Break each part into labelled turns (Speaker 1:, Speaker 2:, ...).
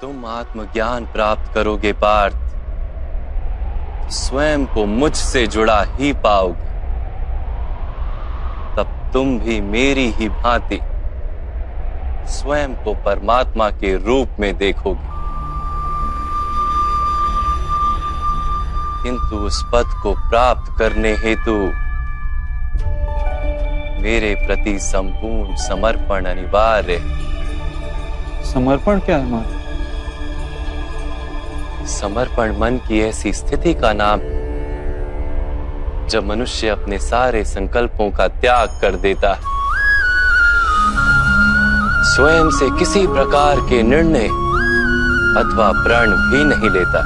Speaker 1: तुम आत्मज्ञान प्राप्त करोगे पार्थ, स्वयं को मुझसे जुड़ा ही पाओगे। तब तुम भी मेरी ही भांति स्वयं को परमात्मा के रूप में देखोगे। किंतु उस पद को प्राप्त करने हेतु मेरे प्रति संपूर्ण समर्पण अनिवार्य है।
Speaker 2: समर्पण क्या है मां?
Speaker 1: समर्पण मन की ऐसी स्थिति का नाम है जब मनुष्य अपने सारे संकल्पों का त्याग कर देता है, स्वयं से किसी प्रकार के निर्णय अथवा प्रण भी नहीं लेता।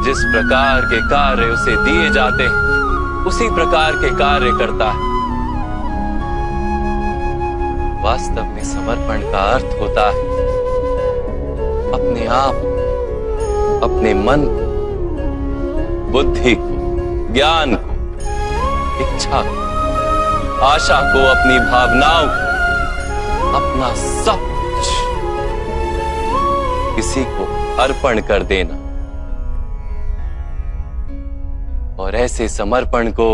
Speaker 1: जिस प्रकार के कार्य उसे दिए जाते हैं उसी प्रकार के कार्य करता है। वास्तव में समर्पण का अर्थ होता है अपने आप, अपने मन को, बुद्धि को, ज्ञान को, इच्छा को, आशा को, अपनी भावनाओं को, अपना सब कुछ किसी को अर्पण कर देना। और ऐसे समर्पण को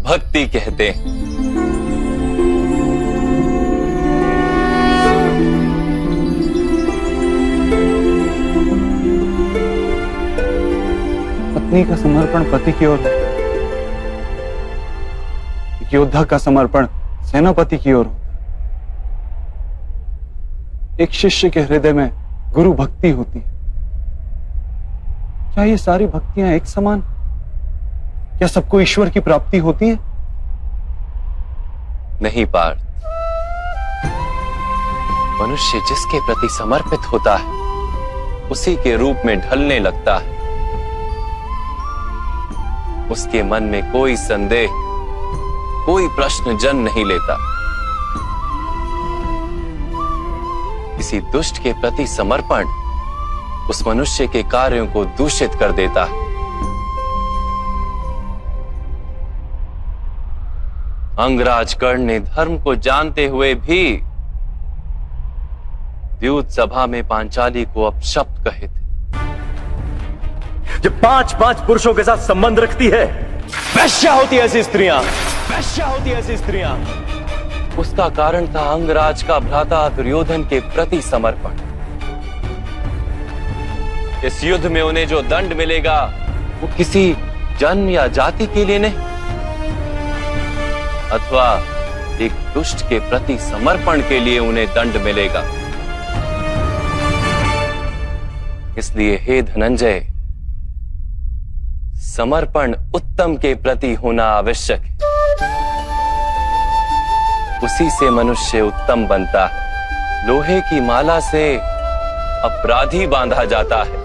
Speaker 1: भक्ति कहते हैं।
Speaker 2: पत्नी का समर्पण पति की ओर, एक योद्धा का समर्पण सेनापति की ओर। एक शिष्य के हृदय में गुरु भक्ति होती है। क्या ये सारी भक्तियां एक समान? क्या सबको ईश्वर की प्राप्ति होती है?
Speaker 1: नहीं पार्थ, मनुष्य जिसके प्रति समर्पित होता है उसी के रूप में ढलने लगता है। उसके मन में कोई संदेह, कोई प्रश्न जन्म नहीं लेता। किसी दुष्ट के प्रति समर्पण उस मनुष्य के कार्यों को दूषित कर देता है। अंगराज कर्ण ने धर्म को जानते हुए भी द्यूत सभा में पांचाली को अपशब्द कहे थे।
Speaker 3: जो 5-5 पुरुषों के साथ संबंध रखती है, वैश्या होती है ऐसी स्त्रियां, वैश्या होती है ऐसी स्त्रियां।
Speaker 1: उसका कारण था अंगराज का भ्राता दुर्योधन के प्रति समर्पण। इस युद्ध में उन्हें जो दंड मिलेगा वो किसी जन्म या जाति के लिए नहीं, अथवा एक दुष्ट के प्रति समर्पण के लिए उन्हें दंड मिलेगा। इसलिए हे धनंजय, समर्पण उत्तम के प्रति होना आवश्यक है। उसी से मनुष्य उत्तम बनता है। लोहे की माला से अपराधी बांधा जाता है,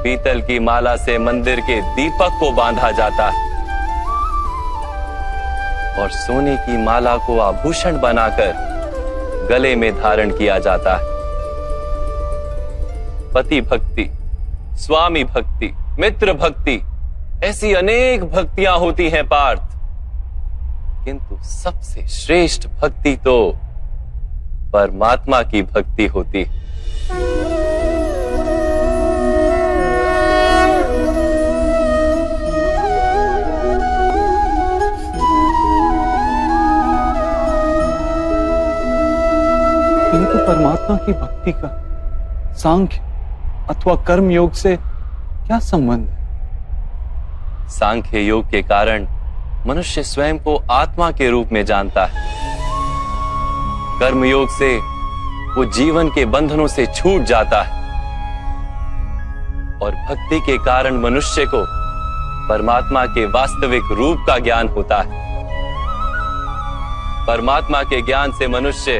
Speaker 1: पीतल की माला से मंदिर के दीपक को बांधा जाता है, और सोने की माला को आभूषण बनाकर गले में धारण किया जाता है। पति भक्ति, स्वामी भक्ति, मित्र भक्ति, ऐसी अनेक भक्तियां होती हैं पार्थ, किंतु सबसे श्रेष्ठ भक्ति तो परमात्मा की भक्ति होती है।
Speaker 2: किंतु परमात्मा की भक्ति का सांख्य अथवा कर्म योग से क्या संबंध है?
Speaker 1: सांख्य योग के कारण मनुष्य स्वयं को आत्मा के रूप में जानता है। कर्म योग से वो जीवन के बंधनों से छूट जाता है, और भक्ति के कारण मनुष्य को परमात्मा के वास्तविक रूप का ज्ञान होता है। परमात्मा के ज्ञान से मनुष्य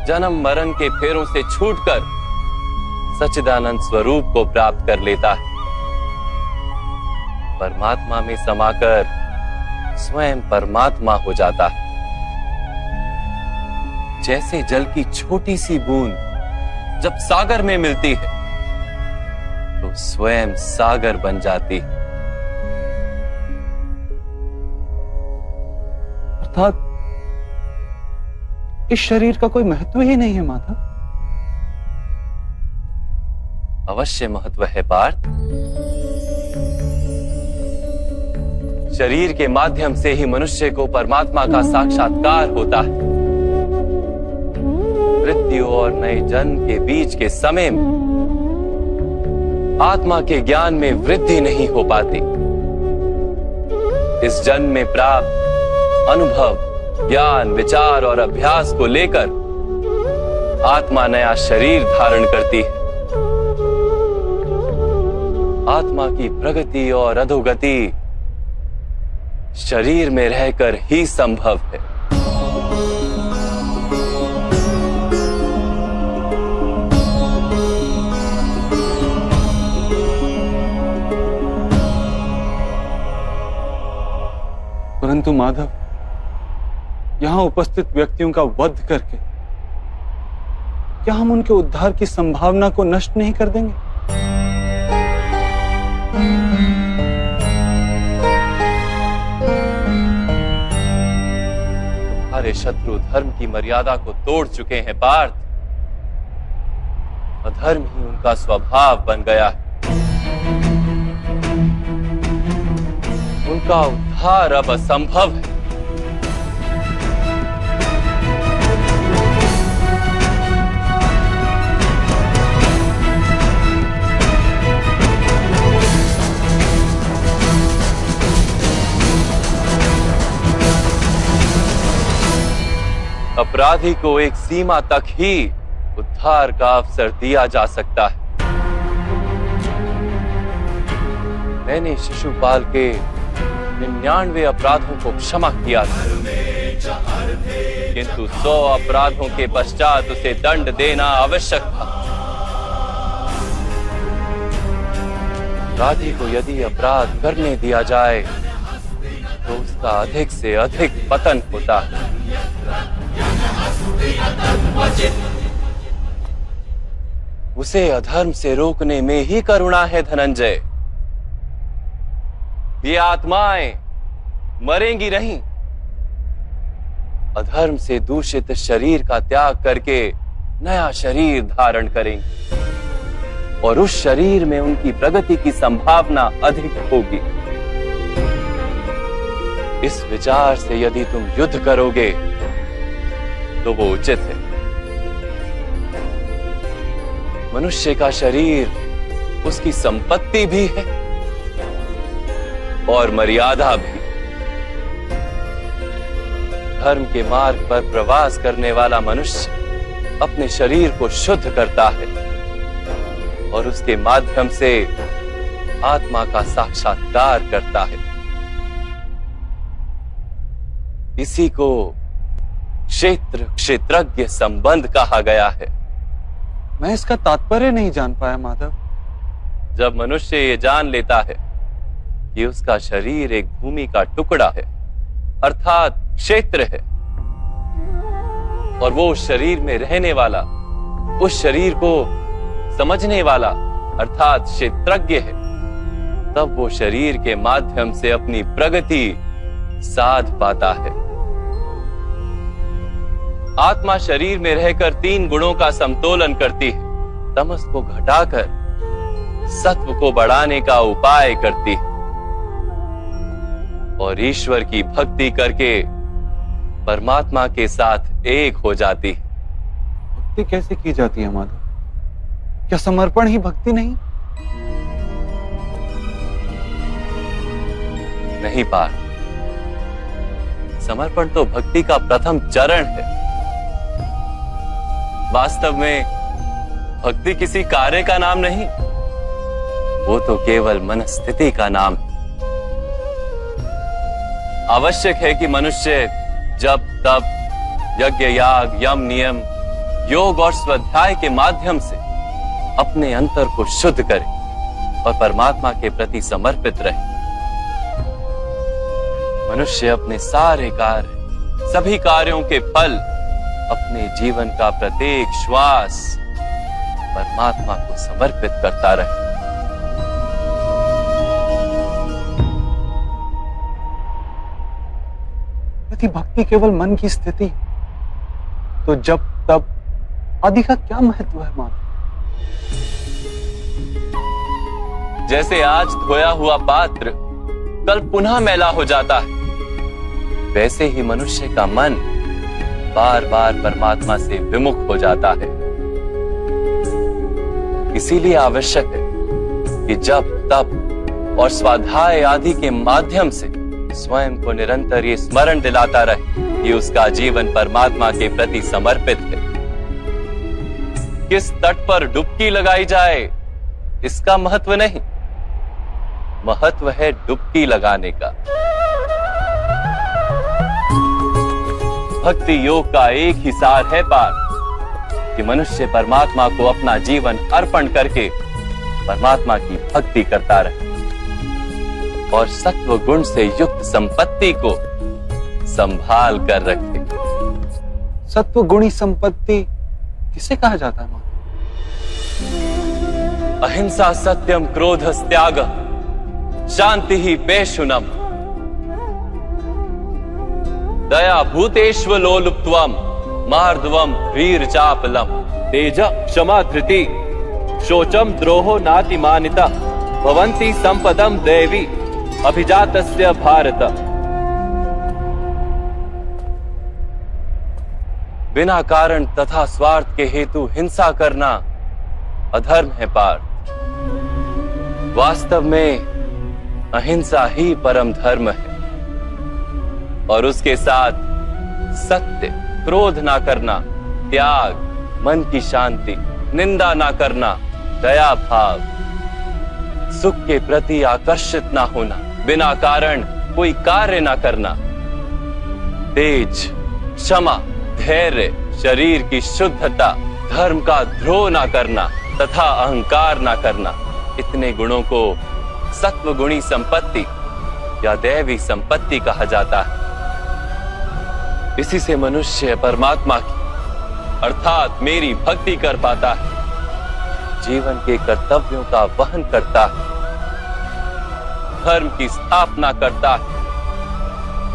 Speaker 1: जन्म मरण के फेरों से छूटकर सच्चिदानंद स्वरूप को प्राप्त कर लेता है। परमात्मा में समाकर स्वयं परमात्मा हो जाता है। जैसे जल की छोटी सी बूंद जब सागर में मिलती है तो स्वयं सागर बन जाती है।
Speaker 2: अर्थात इस शरीर का कोई महत्व ही नहीं है माधव।
Speaker 1: अवश्य महत्व है पार्थ। शरीर के माध्यम से ही मनुष्य को परमात्मा का साक्षात्कार होता है। मृत्यु और नए जन्म के बीच के समय में आत्मा के ज्ञान में वृद्धि नहीं हो पाती। इस जन्म में प्राप्त अनुभव, ज्ञान, विचार और अभ्यास को लेकर आत्मा नया शरीर धारण करती है। आत्मा की प्रगति और अधोगति शरीर में रहकर ही संभव है।
Speaker 2: परंतु माधव, यहां उपस्थित व्यक्तियों का वध करके क्या हम उनके उद्धार की संभावना को नष्ट नहीं कर देंगे?
Speaker 1: तुम्हारे शत्रु धर्म की मर्यादा को तोड़ चुके हैं पार्थ। अधर्म ही उनका स्वभाव बन गया है। उनका उद्धार अब असंभव है। अपराधी को एक सीमा तक ही उद्धार का अवसर दिया जा सकता है। मैंने शिशुपाल के 99 अपराधों को क्षमा किया था, किंतु 100 अपराधों के पश्चात उसे दंड देना आवश्यक था। अपराधी को यदि अपराध करने दिया जाए तो उसका अधिक से अधिक पतन होता है। उसे अधर्म से रोकने में ही करुणा है धनंजय। ये आत्माएं मरेंगी नहीं। अधर्म से दूषित शरीर का त्याग करके नया शरीर धारण करेंगी और उस शरीर में उनकी प्रगति की संभावना अधिक होगी। इस विचार से यदि तुम युद्ध करोगे तो वो उचित है। मनुष्य का शरीर उसकी संपत्ति भी है और मर्यादा भी। धर्म के मार्ग पर प्रवास करने वाला मनुष्य अपने शरीर को शुद्ध करता है और उसके माध्यम से आत्मा का साक्षात्कार करता है। इसी को क्षेत्र क्षेत्रज्ञ संबंध कहा गया है।
Speaker 2: मैं इसका तात्पर्य नहीं जान पाया माधव।
Speaker 1: जब मनुष्य ये जान लेता है कि उसका शरीर एक भूमि का टुकड़ा है, अर्थात क्षेत्र है, और वो उस शरीर में रहने वाला, उस शरीर को समझने वाला अर्थात क्षेत्रज्ञ है, तब वो शरीर के माध्यम से अपनी प्रगति साध पाता है। आत्मा शरीर में रहकर 3 गुणों का समतोलन करती है। तमस को घटाकर सत्व को बढ़ाने का उपाय करती है और ईश्वर की भक्ति करके परमात्मा के साथ एक हो जाती है।
Speaker 2: भक्ति कैसे की जाती है माधव? क्या समर्पण ही भक्ति नहीं?
Speaker 1: नहीं पार, समर्पण तो भक्ति का प्रथम चरण है। वास्तव में भक्ति किसी कार्य का नाम नहीं, वो तो केवल मनस्थिति का नाम है। आवश्यक है कि मनुष्य जब तब यज्ञ, याग, यम, नियम, योग और स्वाध्याय के माध्यम से अपने अंतर को शुद्ध करे और परमात्मा के प्रति समर्पित रहे। मनुष्य अपने सारे कार्य, सभी कार्यों के फल, अपने जीवन का प्रत्येक श्वास परमात्मा को समर्पित करता रहे।
Speaker 2: यदि भक्ति केवल मन की स्थिति, तो जब तब आदि का क्या महत्व है माधव?
Speaker 1: जैसे आज धोया हुआ पात्र कल पुनः मैला हो जाता है, वैसे ही मनुष्य का मन बार बार परमात्मा से विमुख हो जाता है। इसीलिए आवश्यक है कि जब तप और स्वाध्याय आदि के माध्यम से स्वयं को निरंतर ये स्मरण दिलाता रहे कि उसका जीवन परमात्मा के प्रति समर्पित है। किस तट पर डुबकी लगाई जाए इसका महत्व नहीं, महत्व है डुबकी लगाने का। भक्ति योग का एक ही सार है पार कि मनुष्य परमात्मा को अपना जीवन अर्पण करके परमात्मा की भक्ति करता रहे और सत्व गुण से युक्त संपत्ति को संभाल कर रखे।
Speaker 2: सत्व गुणी संपत्ति किसे कहा जाता है?
Speaker 1: अहिंसा सत्यम क्रोध त्याग शांति ही पेशुनम दया भूतेष्व लोलुप्त्वम मार्दवम वीर चापलम तेज क्षमा धृति शोचम द्रोहो नातिमानिता भवन्ति संपदम देवी अभिजातस्य भारत। बिना कारण तथा स्वार्थ के हेतु हिंसा करना अधर्म है पार्थ। वास्तव में अहिंसा ही परम धर्म है और उसके साथ सत्य, क्रोध ना करना, त्याग, मन की शांति, निंदा ना करना, दया भाव, सुख के प्रति आकर्षित ना होना, बिना कारण कोई कार्य ना करना, तेज, क्षमा, धैर्य, शरीर की शुद्धता, धर्म का द्रोह ना करना तथा अहंकार ना करना, इतने गुणों को सत्व गुणी संपत्ति या दैवी संपत्ति कहा जाता है। इसी से मनुष्य परमात्मा की अर्थात मेरी भक्ति कर पाता है, जीवन के कर्तव्यों का वहन करता है, धर्म की स्थापना करता है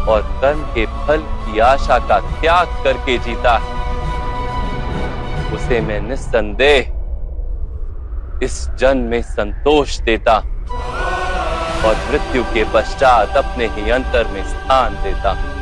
Speaker 1: और कर्म के फल की आशा का त्याग करके जीता है। उसे मैं निस्संदेह इस जन्म में संतोष देता और मृत्यु के पश्चात अपने ही अंतर में स्थान देता हूं।